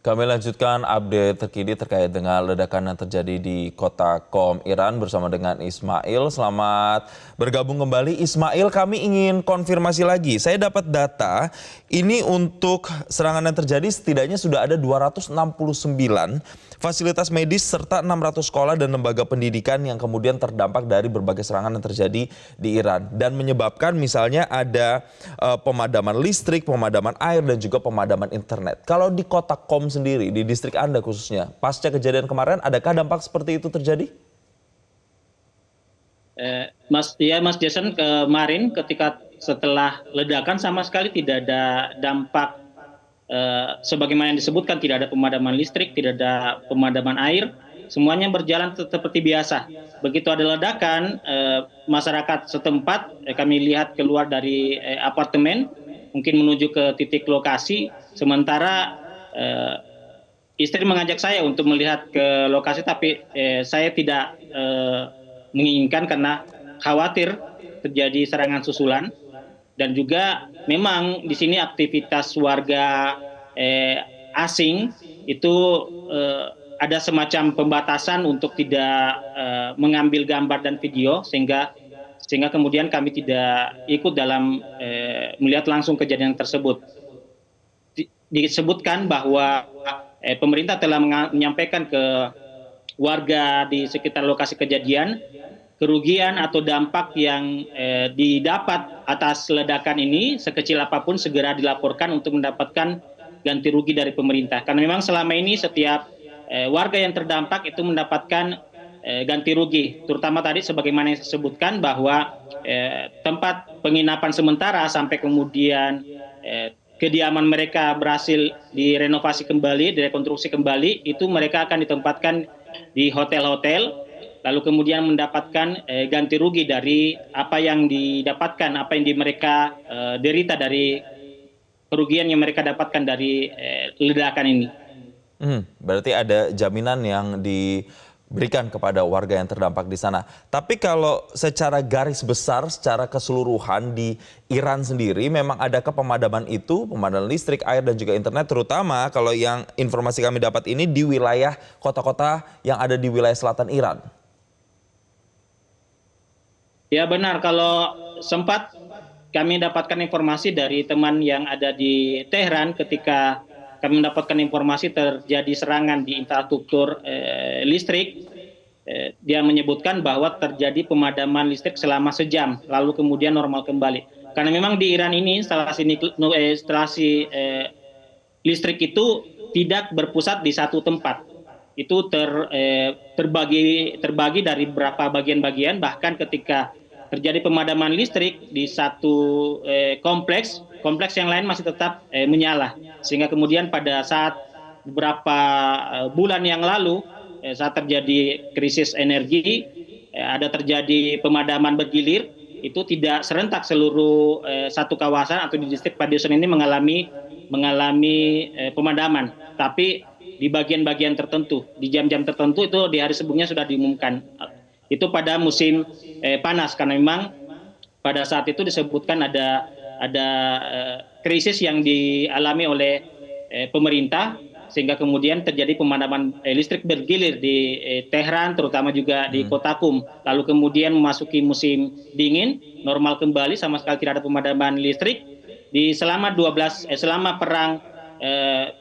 Kami lanjutkan update terkini terkait dengan ledakan yang terjadi di kota Qom, Iran bersama dengan Ismail. Selamat bergabung kembali. Ismail, kami ingin konfirmasi lagi. Saya dapat data, ini untuk serangan yang terjadi setidaknya sudah ada 269 fasilitas medis serta 600 sekolah dan lembaga pendidikan yang kemudian terdampak dari berbagai serangan yang terjadi di Iran. Dan menyebabkan misalnya ada pemadaman listrik, pemadaman air, dan juga pemadaman internet. Kalau di kota Qom sendiri, di distrik Anda khususnya, pasca kejadian kemarin, adakah dampak seperti itu terjadi? Mas Jason, kemarin ketika setelah ledakan sama sekali tidak ada dampak sebagaimana yang disebutkan, tidak ada pemadaman listrik, tidak ada pemadaman air, semuanya berjalan seperti biasa. Begitu ada ledakan, masyarakat setempat kami lihat keluar dari apartemen, mungkin menuju ke titik lokasi, sementara istri mengajak saya untuk melihat ke lokasi, tapi saya tidak menginginkan karena khawatir terjadi serangan susulan. Dan juga memang di sini aktivitas warga asing itu ada semacam pembatasan untuk tidak mengambil gambar dan video, sehingga kemudian kami tidak ikut dalam melihat langsung kejadian tersebut. Disebutkan bahwa pemerintah telah menyampaikan ke warga di sekitar lokasi kejadian kerugian atau dampak yang didapat atas ledakan ini sekecil apapun segera dilaporkan untuk mendapatkan ganti rugi dari pemerintah. Karena memang selama ini setiap warga yang terdampak itu mendapatkan ganti rugi, terutama tadi sebagaimana yang disebutkan bahwa tempat penginapan sementara sampai kemudian kediaman mereka berhasil direnovasi kembali, direkonstruksi kembali, itu mereka akan ditempatkan di hotel-hotel, lalu kemudian mendapatkan ganti rugi dari apa yang didapatkan, apa yang mereka derita dari kerugian yang mereka dapatkan dari ledakan ini. Berarti ada jaminan yang diberikan kepada warga yang terdampak di sana. Tapi kalau secara garis besar, secara keseluruhan di Iran sendiri, memang adakah pemadaman itu, pemadaman listrik, air, dan juga internet, terutama kalau yang informasi kami dapat ini di wilayah kota-kota yang ada di wilayah selatan Iran? Ya benar, kalau sempat kami dapatkan informasi dari teman yang ada di Teheran ketika kami mendapatkan informasi terjadi serangan di infrastruktur listrik. Dia menyebutkan bahwa terjadi pemadaman listrik selama sejam, lalu kemudian normal kembali. Karena memang di Iran ini instalasi listrik itu tidak berpusat di satu tempat. Itu terbagi dari beberapa bagian-bagian, bahkan ketika terjadi pemadaman listrik di satu kompleks yang lain masih tetap menyala, sehingga kemudian pada saat beberapa bulan yang lalu saat terjadi krisis energi, ada terjadi pemadaman bergilir, itu tidak serentak seluruh satu kawasan atau di distrik Padeusan ini mengalami pemadaman, tapi di bagian-bagian tertentu, di jam-jam tertentu, itu di hari sebelumnya sudah diumumkan. Itu pada musim panas, karena memang pada saat itu disebutkan ada krisis yang dialami oleh pemerintah, sehingga kemudian terjadi pemadaman listrik bergilir di Teheran, terutama juga di kota Qom. Lalu kemudian memasuki musim dingin, normal kembali, sama sekali tidak ada pemadaman listrik. Selama perang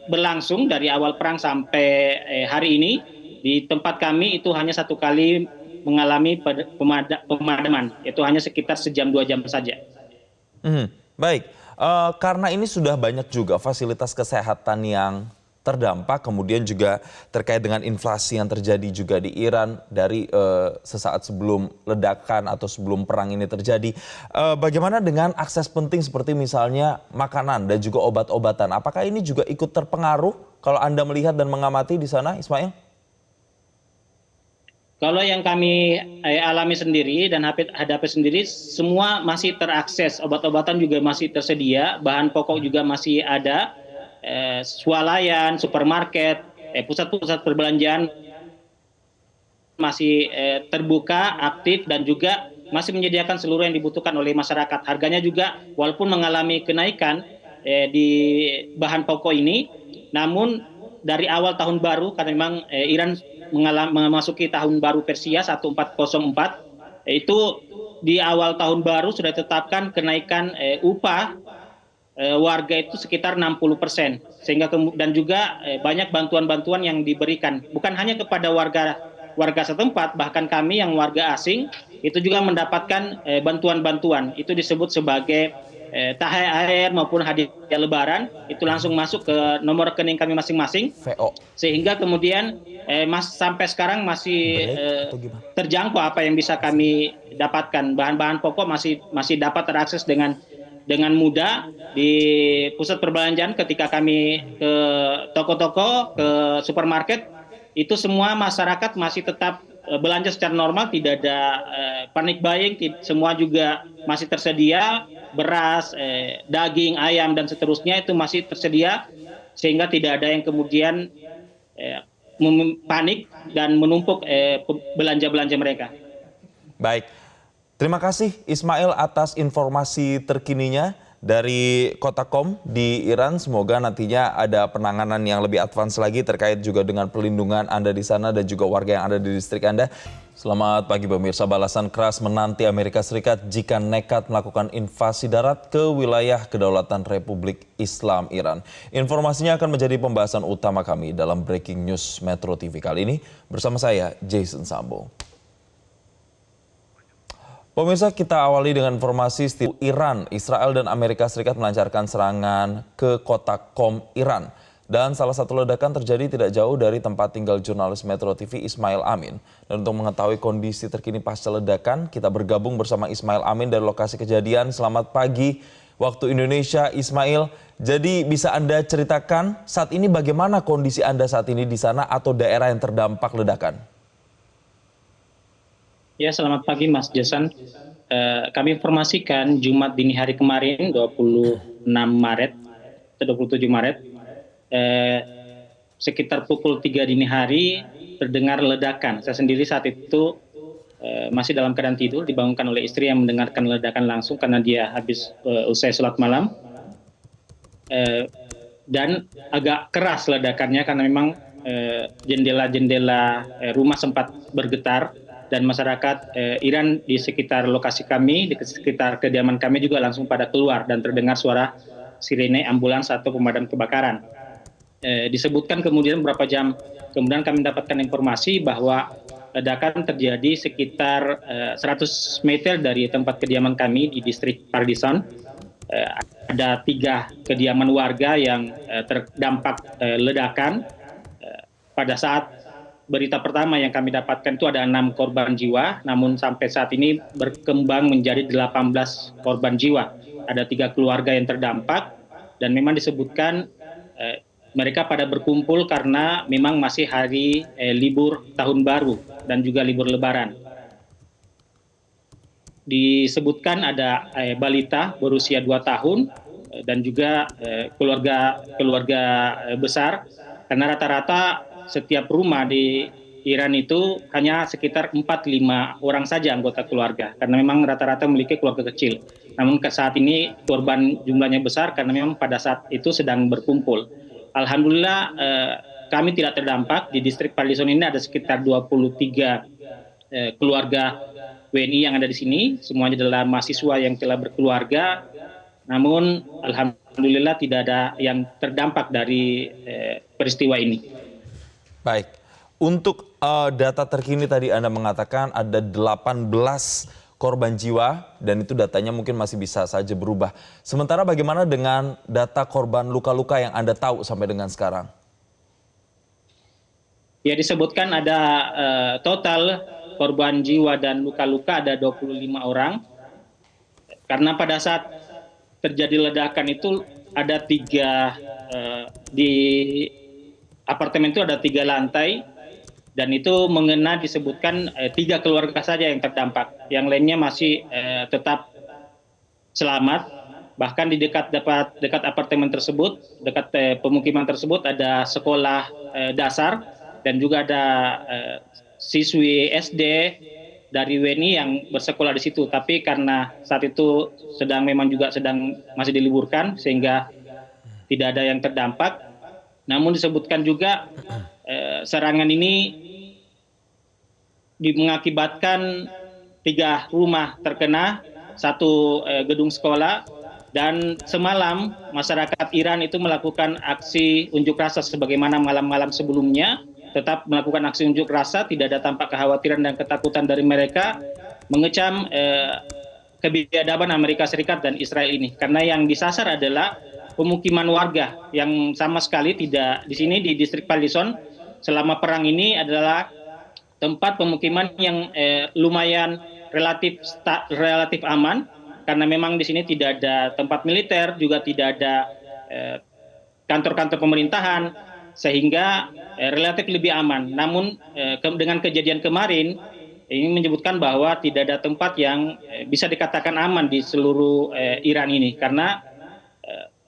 berlangsung dari awal perang sampai hari ini, di tempat kami itu hanya satu kali mengalami pemadaman, itu hanya sekitar sejam 2 jam saja. Baik, karena ini sudah banyak juga fasilitas kesehatan yang terdampak, kemudian juga terkait dengan inflasi yang terjadi juga di Iran dari sesaat sebelum ledakan atau sebelum perang ini terjadi. Bagaimana dengan akses penting seperti misalnya makanan dan juga obat-obatan? Apakah ini juga ikut terpengaruh kalau Anda melihat dan mengamati di sana, Ismail? Kalau yang kami alami sendiri dan hadapi sendiri, semua masih terakses, obat-obatan juga masih tersedia, bahan pokok juga masih ada, swalayan, supermarket, pusat-pusat perbelanjaan masih terbuka, aktif, dan juga masih menyediakan seluruh yang dibutuhkan oleh masyarakat. Harganya juga walaupun mengalami kenaikan di bahan pokok ini, namun dari awal tahun baru, karena memang Iran memasuki tahun baru Persia 1404, itu di awal tahun baru sudah ditetapkan kenaikan upah warga itu sekitar 60%, sehingga dan juga banyak bantuan-bantuan yang diberikan, bukan hanya kepada warga setempat, bahkan kami yang warga asing itu juga mendapatkan bantuan-bantuan. Itu disebut sebagai THR maupun hadiah Lebaran, itu langsung masuk ke nomor rekening kami masing-masing, VO. sehingga kemudian sampai sekarang masih Break atau gimana? terjangkau apa yang bisa kami dapatkan. Bahan-bahan pokok masih dapat terakses dengan mudah di pusat perbelanjaan. Ketika kami ke toko-toko, ke supermarket, itu semua masyarakat masih tetap belanja secara normal, tidak ada panic buying, semua juga masih tersedia, beras, daging, ayam, dan seterusnya itu masih tersedia, sehingga tidak ada yang kemudian panik dan menumpuk belanja-belanja mereka. Baik, terima kasih Ismail atas informasi terkininya dari Kota Qom di Iran. Semoga nantinya ada penanganan yang lebih advance lagi terkait juga dengan perlindungan Anda di sana dan juga warga yang ada di distrik Anda. Selamat pagi pemirsa, balasan keras menanti Amerika Serikat jika nekat melakukan invasi darat ke wilayah kedaulatan Republik Islam Iran. Informasinya akan menjadi pembahasan utama kami dalam Breaking News Metro TV kali ini bersama saya Jason Sambo. Pemirsa, kita awali dengan informasi Iran, Israel dan Amerika Serikat melancarkan serangan ke kota Qom, Iran. Dan salah satu ledakan terjadi tidak jauh dari tempat tinggal jurnalis Metro TV Ismail Amin. Dan untuk mengetahui kondisi terkini pasca ledakan, kita bergabung bersama Ismail Amin dari lokasi kejadian. Selamat pagi waktu Indonesia, Ismail. Jadi bisa Anda ceritakan saat ini bagaimana kondisi Anda saat ini di sana atau daerah yang terdampak ledakan? Ya, selamat pagi Mas Jason. Kami informasikan Jumat dini hari kemarin 26 Maret atau 27 Maret sekitar pukul 3 dini hari terdengar ledakan. Saya sendiri saat itu masih dalam keadaan tidur, dibangunkan oleh istri yang mendengarkan ledakan langsung karena dia habis usai sholat malam. Dan agak keras ledakannya karena memang jendela-jendela rumah sempat bergetar. Dan masyarakat Iran di sekitar lokasi kami, di sekitar kediaman kami juga langsung pada keluar dan terdengar suara sirene ambulans atau pemadam kebakaran. Disebutkan kemudian beberapa jam kemudian kami mendapatkan informasi bahwa ledakan terjadi sekitar 100 meter dari tempat kediaman kami di distrik Pardison. Ada 3 kediaman warga yang terdampak ledakan. Pada saat berita pertama yang kami dapatkan itu ada 6 korban jiwa, namun sampai saat ini berkembang menjadi 18 korban jiwa. Ada 3 keluarga yang terdampak dan memang disebutkan mereka pada berkumpul karena memang masih hari libur tahun baru dan juga libur lebaran. Disebutkan ada balita berusia 2 tahun dan juga keluarga besar, karena rata-rata setiap rumah di Iran itu hanya sekitar 4-5 orang saja anggota keluarga, karena memang rata-rata memiliki keluarga kecil. Namun saat ini korban jumlahnya besar karena memang pada saat itu sedang berkumpul. Alhamdulillah kami tidak terdampak. Di distrik Pardison ini ada sekitar 23 keluarga WNI yang ada di sini. Semuanya adalah mahasiswa yang telah berkeluarga. Namun alhamdulillah tidak ada yang terdampak dari peristiwa ini. Baik, untuk data terkini tadi Anda mengatakan ada 18 korban jiwa dan itu datanya mungkin masih bisa saja berubah. Sementara bagaimana dengan data korban luka-luka yang Anda tahu sampai dengan sekarang? Ya, disebutkan ada total korban jiwa dan luka-luka ada 25 orang. Karena pada saat terjadi ledakan itu ada 3 di apartemen itu ada 3 lantai dan itu mengena disebutkan 3 keluarga saja yang terdampak. Yang lainnya masih tetap selamat. Bahkan di dekat apartemen tersebut, dekat pemukiman tersebut ada sekolah dasar dan juga ada siswi SD dari WNI yang bersekolah di situ. Tapi karena saat itu memang sedang masih diliburkan sehingga tidak ada yang terdampak. Namun disebutkan juga serangan ini mengakibatkan 3 rumah terkena, 1 gedung sekolah, dan semalam masyarakat Iran itu melakukan aksi unjuk rasa sebagaimana malam-malam sebelumnya, tetap melakukan aksi unjuk rasa, tidak ada tampak kekhawatiran dan ketakutan dari mereka, mengecam kebiadaban Amerika Serikat dan Israel ini. Karena yang disasar adalah pemukiman warga yang sama sekali tidak di sini di distrik Palison selama perang ini adalah tempat pemukiman yang lumayan relatif aman karena memang di sini tidak ada tempat militer, juga tidak ada kantor-kantor pemerintahan, sehingga relatif lebih aman. Namun dengan kejadian kemarin ini menyebutkan bahwa tidak ada tempat yang bisa dikatakan aman di seluruh Iran ini karena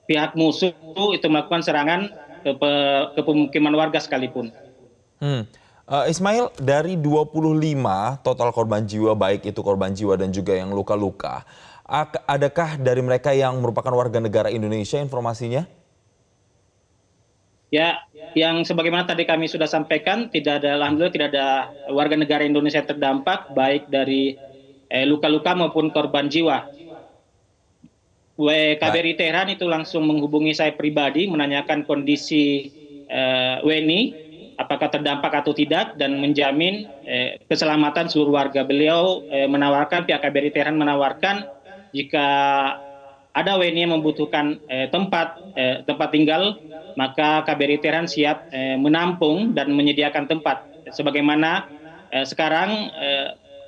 pihak musuh itu melakukan serangan ke pemukiman warga sekalipun. Ismail, dari 25 total korban jiwa, baik itu korban jiwa dan juga yang luka-luka, adakah dari mereka yang merupakan warga negara Indonesia informasinya? Ya, yang sebagaimana tadi kami sudah sampaikan, alhamdulillah tidak ada warga negara Indonesia yang terdampak, baik dari luka-luka maupun korban jiwa. KBRI Tehran itu langsung menghubungi saya pribadi, menanyakan kondisi WNI, apakah terdampak atau tidak, dan menjamin keselamatan seluruh warga. Beliau pihak KBRI Tehran menawarkan jika ada WNI yang membutuhkan tempat tinggal, maka KBRI Tehran siap menampung dan menyediakan tempat. Sebagaimana sekarang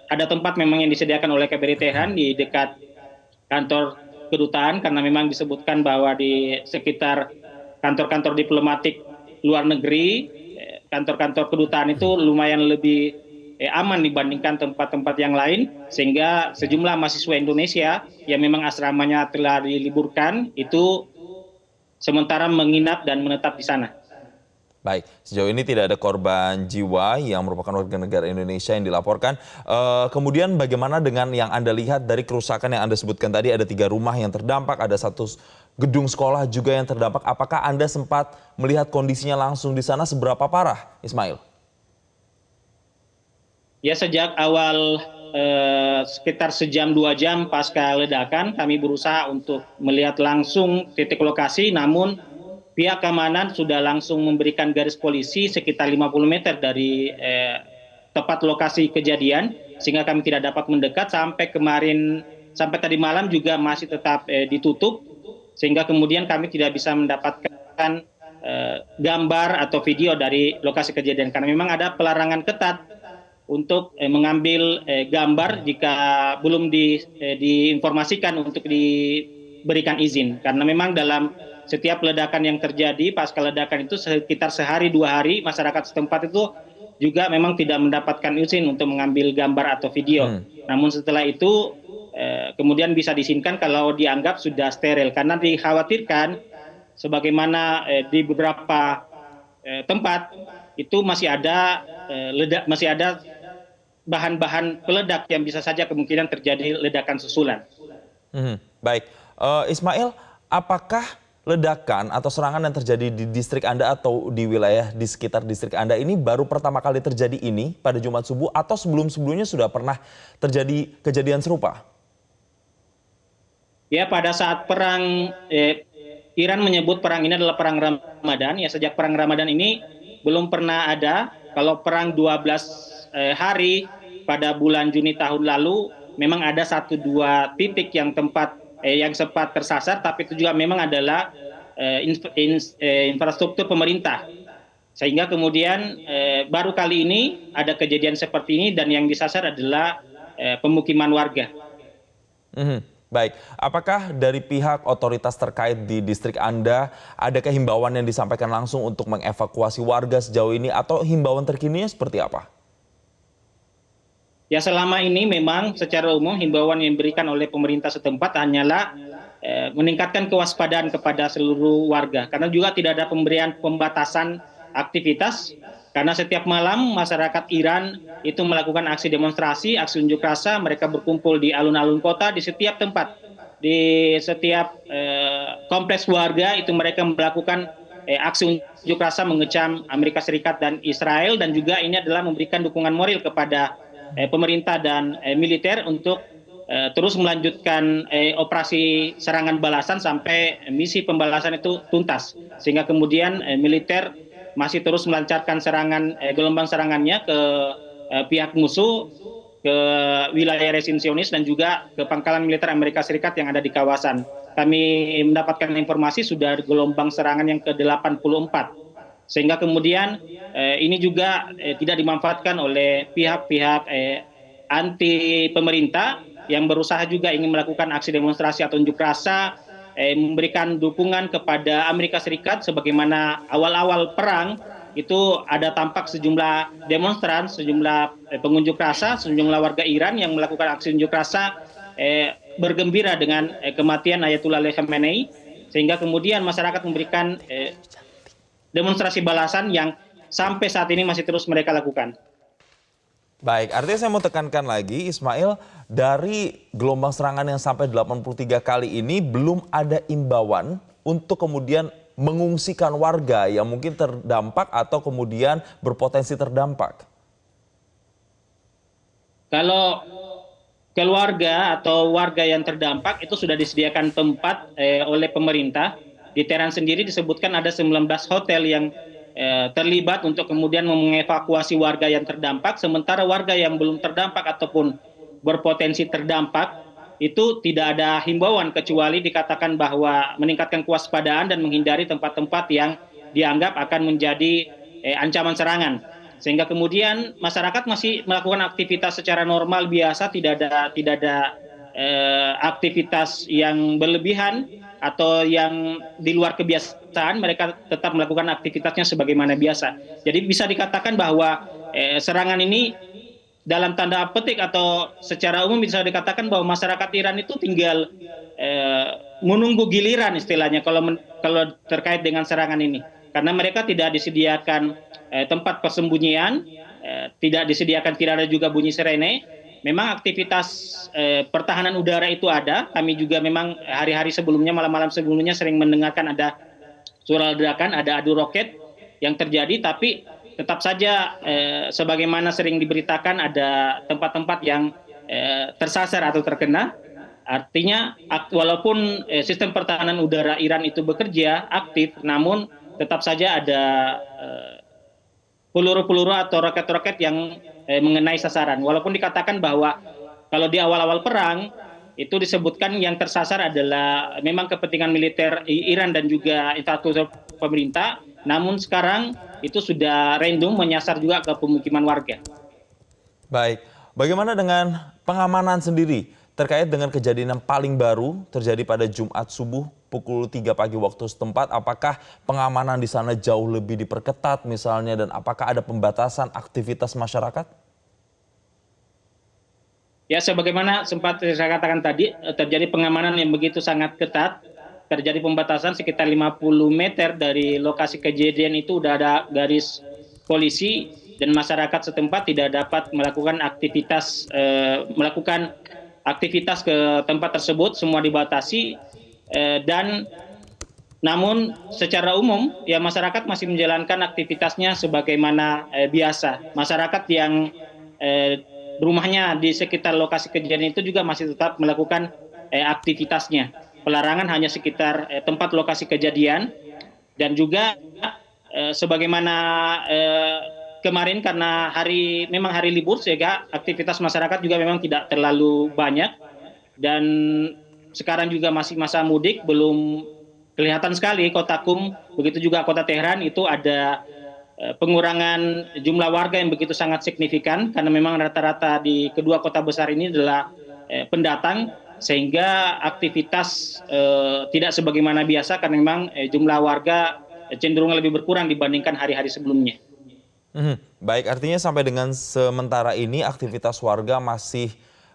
ada tempat memang yang disediakan oleh KBRI Tehran di dekat kantor kedutaan, karena memang disebutkan bahwa di sekitar kantor-kantor diplomatik luar negeri, kantor-kantor kedutaan itu lumayan lebih aman dibandingkan tempat-tempat yang lain, sehingga sejumlah mahasiswa Indonesia yang memang asramanya telah diliburkan itu sementara menginap dan menetap di sana. Baik, sejauh ini tidak ada korban jiwa yang merupakan warga negara Indonesia yang dilaporkan. Kemudian bagaimana dengan yang Anda lihat dari kerusakan yang Anda sebutkan tadi, ada 3 rumah yang terdampak, ada 1 gedung sekolah juga yang terdampak. Apakah Anda sempat melihat kondisinya langsung di sana, seberapa parah, Ismail? Ya, sejak awal sekitar sejam 2 jam pasca ledakan, kami berusaha untuk melihat langsung titik lokasi, namun pihak keamanan sudah langsung memberikan garis polisi sekitar 50 meter dari tempat lokasi kejadian, sehingga kami tidak dapat mendekat. Sampai tadi malam juga masih tetap ditutup, sehingga kemudian kami tidak bisa mendapatkan gambar atau video dari lokasi kejadian, karena memang ada pelarangan ketat untuk mengambil gambar jika belum diinformasikan untuk diberikan izin, karena memang dalam setiap ledakan yang terjadi pasca ledakan itu sekitar sehari 2 hari masyarakat setempat itu juga memang tidak mendapatkan izin untuk mengambil gambar atau video. Namun setelah itu kemudian bisa diizinkan kalau dianggap sudah steril, karena dikhawatirkan sebagaimana di beberapa tempat itu masih ada bahan-bahan peledak yang bisa saja kemungkinan terjadi ledakan susulan. Baik, Ismail, apakah ledakan atau serangan yang terjadi di distrik Anda atau di wilayah di sekitar distrik Anda ini baru pertama kali terjadi ini pada Jumat subuh, atau sebelum-sebelumnya sudah pernah terjadi kejadian serupa? Ya, pada saat perang, Iran menyebut perang ini adalah perang Ramadan. Ya, sejak perang Ramadan ini belum pernah ada. Kalau perang 12 hari pada bulan Juni tahun lalu, memang ada 1-2 titik yang yang sempat tersasar, tapi itu juga memang adalah infrastruktur pemerintah. Sehingga kemudian baru kali ini ada kejadian seperti ini, dan yang disasar adalah pemukiman warga. Baik, apakah dari pihak otoritas terkait di distrik Anda ada himbauan yang disampaikan langsung untuk mengevakuasi warga sejauh ini, atau himbauan terkininya seperti apa? Ya, selama ini memang secara umum himbauan yang diberikan oleh pemerintah setempat hanyalah meningkatkan kewaspadaan kepada seluruh warga. Karena juga tidak ada pembatasan aktivitas, karena setiap malam masyarakat Iran itu melakukan aksi demonstrasi, aksi unjuk rasa, mereka berkumpul di alun-alun kota, di setiap tempat, di setiap kompleks warga itu mereka melakukan aksi unjuk rasa mengecam Amerika Serikat dan Israel, dan juga ini adalah memberikan dukungan moral kepada pemerintah dan militer untuk terus melanjutkan operasi serangan balasan sampai misi pembalasan itu tuntas, sehingga kemudian militer masih terus melancarkan serangan gelombang serangannya ke pihak musuh, ke wilayah rezim Zionis dan juga ke pangkalan militer Amerika Serikat yang ada di kawasan. Kami mendapatkan informasi sudah gelombang serangan yang ke-84. Sehingga kemudian ini juga tidak dimanfaatkan oleh pihak-pihak anti pemerintah yang berusaha juga ingin melakukan aksi demonstrasi atau unjuk rasa, memberikan dukungan kepada Amerika Serikat. Sebagaimana awal-awal perang itu ada tampak sejumlah demonstran, sejumlah pengunjuk rasa, sejumlah warga Iran yang melakukan aksi unjuk rasa bergembira dengan kematian Ayatullah Ali Khamenei, sehingga kemudian masyarakat memberikan demonstrasi balasan yang sampai saat ini masih terus mereka lakukan. Baik, artinya saya mau tekankan lagi Ismail, dari gelombang serangan yang sampai 83 kali ini belum ada imbauan untuk kemudian mengungsikan warga yang mungkin terdampak atau kemudian berpotensi terdampak. Kalau keluarga atau warga yang terdampak itu sudah disediakan tempat oleh pemerintah. Di Tehran sendiri disebutkan ada 19 hotel yang terlibat untuk kemudian mengevakuasi warga yang terdampak, sementara warga yang belum terdampak ataupun berpotensi terdampak itu tidak ada himbauan kecuali dikatakan bahwa meningkatkan kewaspadaan dan menghindari tempat-tempat yang dianggap akan menjadi ancaman serangan. Sehingga kemudian masyarakat masih melakukan aktivitas secara normal biasa, tidak ada aktivitas yang berlebihan atau yang di luar kebiasaan. Mereka tetap melakukan aktivitasnya sebagaimana biasa. Jadi bisa dikatakan bahwa serangan ini dalam tanda petik atau secara umum bisa dikatakan bahwa masyarakat Iran itu tinggal menunggu giliran istilahnya kalau terkait dengan serangan ini. Karena mereka tidak disediakan tempat persembunyian, tidak ada juga bunyi sirene. Memang aktivitas pertahanan udara itu ada. Kami juga memang hari-hari sebelumnya, malam-malam sebelumnya sering mendengarkan ada suara ledakan, ada adu roket yang terjadi, tapi tetap saja sebagaimana sering diberitakan ada tempat-tempat yang tersasar atau terkena. Artinya walaupun sistem pertahanan udara Iran itu bekerja aktif, namun tetap saja ada peluru-peluru atau roket-roket yang mengenai sasaran. Walaupun dikatakan bahwa kalau di awal-awal perang itu disebutkan yang tersasar adalah memang kepentingan militer Iran dan juga infrastruktur pemerintah, namun sekarang itu sudah random menyasar juga ke pemukiman warga. Baik, bagaimana dengan pengamanan sendiri terkait dengan kejadian yang paling baru terjadi pada Jumat subuh pukul 3 pagi waktu setempat? Apakah pengamanan di sana jauh lebih diperketat misalnya, dan apakah ada pembatasan aktivitas masyarakat? Ya, sebagaimana sempat saya katakan tadi, terjadi pengamanan yang begitu sangat ketat. Terjadi pembatasan sekitar 50 meter dari lokasi kejadian itu udah ada garis polisi, dan masyarakat setempat tidak dapat melakukan aktivitas ke tempat tersebut, semua dibatasi. Dan namun secara umum ya masyarakat masih menjalankan aktivitasnya sebagaimana biasa. Masyarakat yang rumahnya di sekitar lokasi kejadian itu juga masih tetap melakukan aktivitasnya. Pelarangan hanya sekitar tempat lokasi kejadian, dan juga sebagaimana kemarin karena memang hari libur sehingga aktivitas masyarakat juga memang tidak terlalu banyak, dan sekarang juga masih masa mudik, belum kelihatan sekali kota Qum, begitu juga kota Tehran itu ada pengurangan jumlah warga yang begitu sangat signifikan, karena memang rata-rata di kedua kota besar ini adalah pendatang, sehingga aktivitas tidak sebagaimana biasa karena memang jumlah warga cenderung lebih berkurang dibandingkan hari-hari sebelumnya. Baik, artinya sampai dengan sementara ini aktivitas warga masih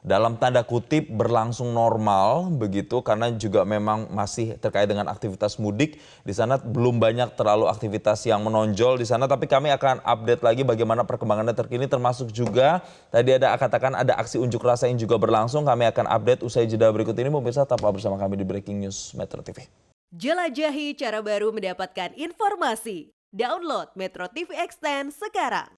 dalam tanda kutip berlangsung normal begitu, karena juga memang masih terkait dengan aktivitas mudik di sana, belum banyak terlalu aktivitas yang menonjol di sana, tapi kami akan update lagi bagaimana perkembangannya terkini, termasuk juga tadi katakan ada aksi unjuk rasa yang juga berlangsung. Kami akan update usai jeda berikut ini. Pemirsa, tetaplah bersama kami di Breaking News Metro TV. Jelajahi cara baru mendapatkan informasi. Download Metro TV Extend sekarang.